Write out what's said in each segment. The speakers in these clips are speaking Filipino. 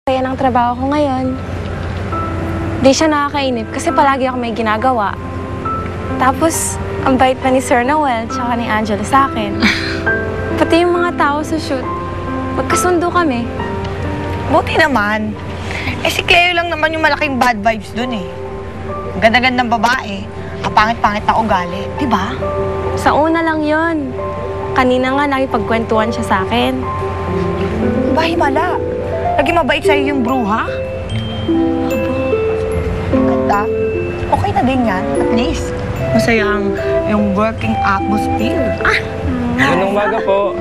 Kaya ng trabaho ko ngayon. Di siya nakakainip kasi palagi ako may ginagawa. Tapos, ang bait pa ni Sir Noel tsaka ni Angelo sa akin. Pati yung mga tao sa shoot, magkasundo kami. Buti naman. Eh si Cleo lang naman yung malaking bad vibes dun eh. Ang ganda-gandang babae, ang pangit-pangit na ugali, di ba? Sa una lang yon. Kanina nga nakipagkwentuhan siya sa akin. Bahimala. Lagi mabait sa'yo yung bruha? Ganda. Okay na din yan, at least. Masaya yung working atmosphere. Magandang umaga po.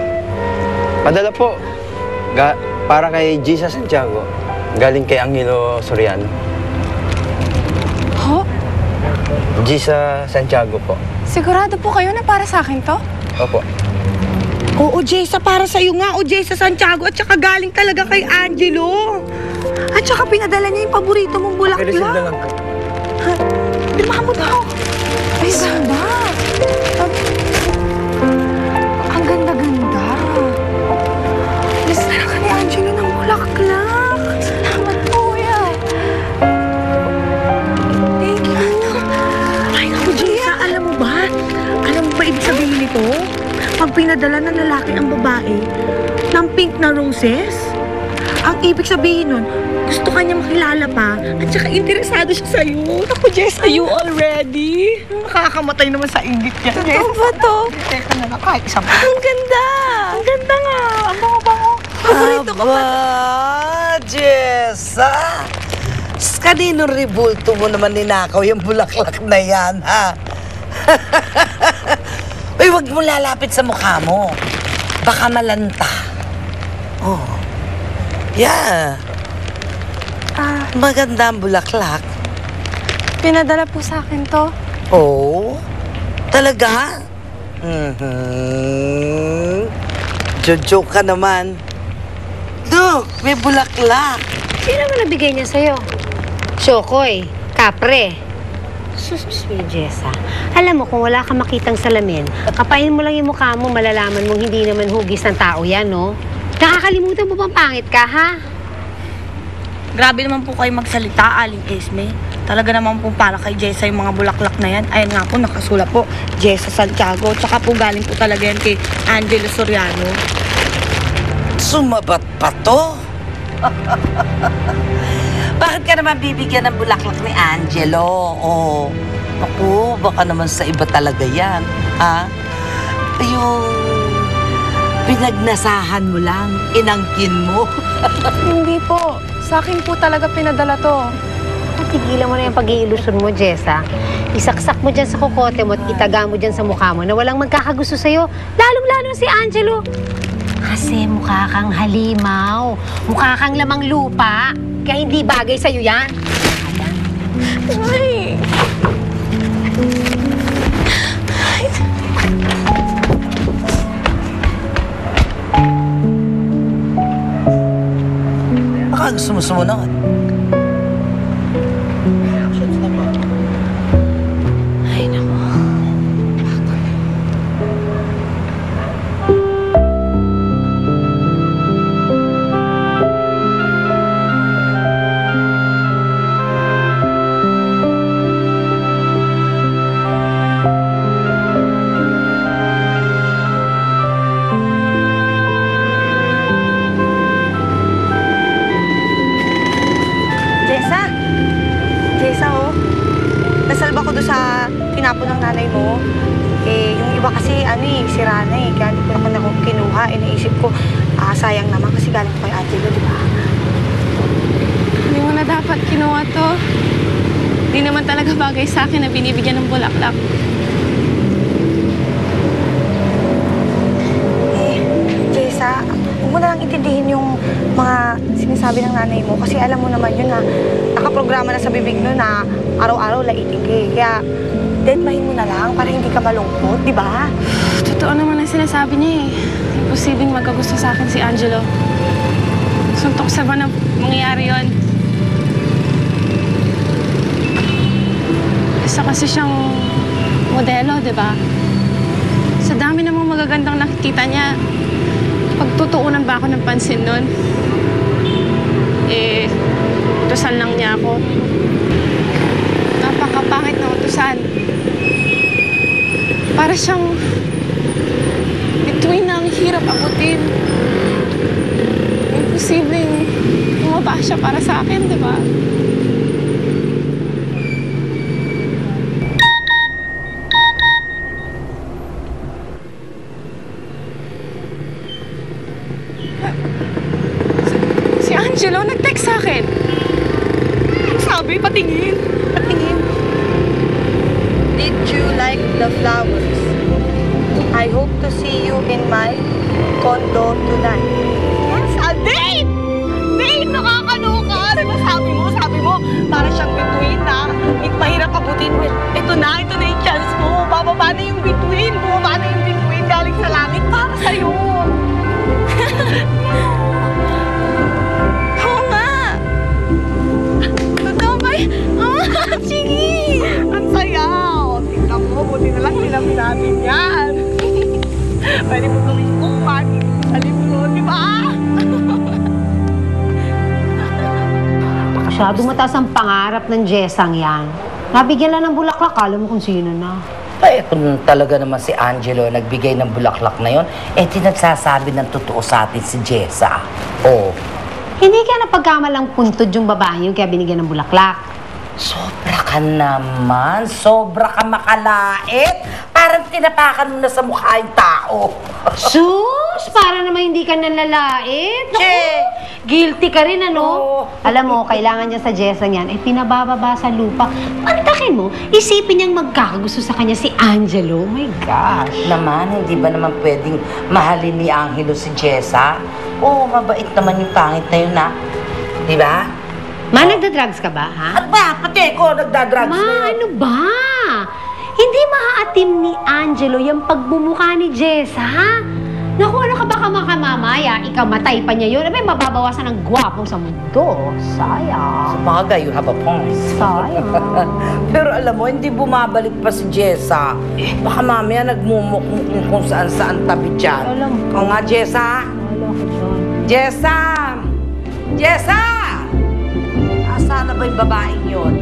Padala po. Para kay Gisa Santiago. Galing kay Angelo Soriano. Ho? Gisa Santiago po. Sigurado po kayo na para sa akin to? Opo. Oo, Jessa, para sa'yo nga. O, Jessa Santiago. At saka galing talaga kay Angelo. At saka pinadala niya yung paborito mong Receive na bulaklak. lang po. Pirmahan mo daw. Ay, ganda. Ang ganda-ganda. Gusto na ka ni Angelo ng bulaklak. Salamat po, kuya. Thank you. Ay, naku, Jessa, alam mo ba? Alam mo ba ibig sabihin nito? Pag pinadala ng lalaki ang babae ng pink na roses, ang ibig sabihin nun, gusto ka niya makilala pa at saka interesado siya sa'yo. Naku, Jess, are you all ready? Nakakamatay naman sa inggit yan. Totoo ba to? Teka na lang, kahit isang Ang ganda! Ang ganda nga. Ang bango-bango. Paborito ko pa. Jessa! Kaninong ribulto mo naman ninakaw yung bulaklak na yan, ha? Uy, wag mo lalapit sa mukha mo. Baka malanta. Oh. Yeah. Maganda ang bulaklak. Pinadala po sa akin to. Oh? Talaga? Joke ka naman. Look, may bulaklak. Sino naman nabigay niya sa'yo? Chokoy, kapre. Sus, Jessa. Alam mo, kung wala kang makitang salamin, kapain mo lang yung mukha mo, malalaman mong hindi naman hugis ng tao yan, no? Nakakalimutan mo bang pangit ka, ha? Grabe naman po kayo magsalita, Aling Esme. Talaga naman po para kay Jessa yung mga bulaklak na yan. Ayan nga po, nakasulat po, Jessa Santiago. Tsaka po galing po talaga yan kay Angelo Soriano. Sumabat pa to? Bakit ka naman bibigyan ng bulaklak ni Angelo? Oh, naku, baka naman sa iba talaga yan. Ha? Yung pinagnasahan mo lang, inangkin mo. Hindi po. Sa akin po talaga pinadala to. Tigilan mo na yung pag-iilusyon mo, Jessa. Isaksak mo dyan sa kokote mo at itaga mo dyan sa mukha mo na walang magkakagusto sa'yo. Lalong-lalo si Angelo. Kasi mukha kang halimaw. Mukha kang lamang lupa. Kaya hindi bagay sa'yo yan. Ay! Baka gusto mo sumunod. Ay, naku. Jessa, oh. Nasalba ko doon sa tinapon ng nanay mo. Eh, yung iba kasi, sira na eh. Kaya hindi ko na kinuha. Eh, naisip ko, sayang naman kasi galing ko kay Angelo, di ba? Hindi mo na dapat kinuha to. Hindi naman talaga bagay sa akin na binibigyan ng bulaklak. Jessa, huwag mo na lang intindihin yung mga sinasabi ng nanay mo kasi alam mo naman yun na nakaprograma na sa bibig nun na araw-araw laitig eh. Kaya deadmahin mo na lang para hindi ka malungkot, di ba? Totoo naman ang sinasabi niya eh. Imposibleng magkagusto sa akin si Angelo. Suntok sa ba na mangyayari yun? Isa kasi siyang modelo, di ba? Sa dami namang magagandang nakikita niya, pagtutuunan ba ako ng pansin nun? Eh, ako. Napakapangit na utusan. Para siyang bituin na ang hirap abutin. Imposibleng tumaba siya para sa akin, di ba? Si Angelo nag-text sa akin. Sabi, patingin. Patingin. Did you like the flowers? I hope to see you in my condo tonight. Yes, a date! Date! Nakakaloka! Diba sabi mo, para siyang bituin na mahirap abutin. Ito na yung chance mo. Bababa na yung bituin. Bumaba na yung bituin galing sa langit para sa'yo. Oo nga! Totoo ba? Sige! Ang saya! O, tingnan mo, buti na lang nilamin natin yan. Pwede mo gawin ko party sa libro, di ba? Masyadong mataas ang pangarap ng Jessang yan. Nabigyan lang ng bulaklak, alam mo kung sino na. Ay, kung talaga naman si Angelo nagbigay ng bulaklak na yon, di nagsasabi ng totoo sa atin si Jessa. Oh, Hindi ka napagkamalang puntod yung babae yung kaya binigyan ng bulaklak. sobra ka naman. Sobra ka makalait. Parang tinapakan mo na sa mukha yung tao. Sus! Para naman hindi ka nalalait. Naku, Che! guilty ka rin, ano? Oo. Alam mo, kailangan niya sa Jessang yan, pinabababa sa lupa. Pantakin mo, isipin niyang magkakagusto sa kanya si Angelo. Oh my gosh. Naman, hindi ba naman pwedeng mahalin ni Angelo si Jessa? Oo, mabait naman yung pangit na yun, ha? Di ba? Ma, nagda-drugs ka ba, ha? At ba, pati ko nagdadrugs na Ma, yun. ano ba? Hindi maaatim ni Angelo yung pagbumuka ni Jessa, ha? Naku, ano ka ba kamamaya? Ikaw matay pa niya yun. Abay, mababawasan ng gwapo sa mundo. Sayang. Sa bagay, you have a point. Sayang. Pero alam mo, hindi bumabalik pa si Jessa. Baka mamaya nagmumukmuk kung saan-saan tabi dyan. Alam ko. O nga, Jessa? Wala ko dyan. Jessa! Jessa! Asaan na ba yung babaeng yun?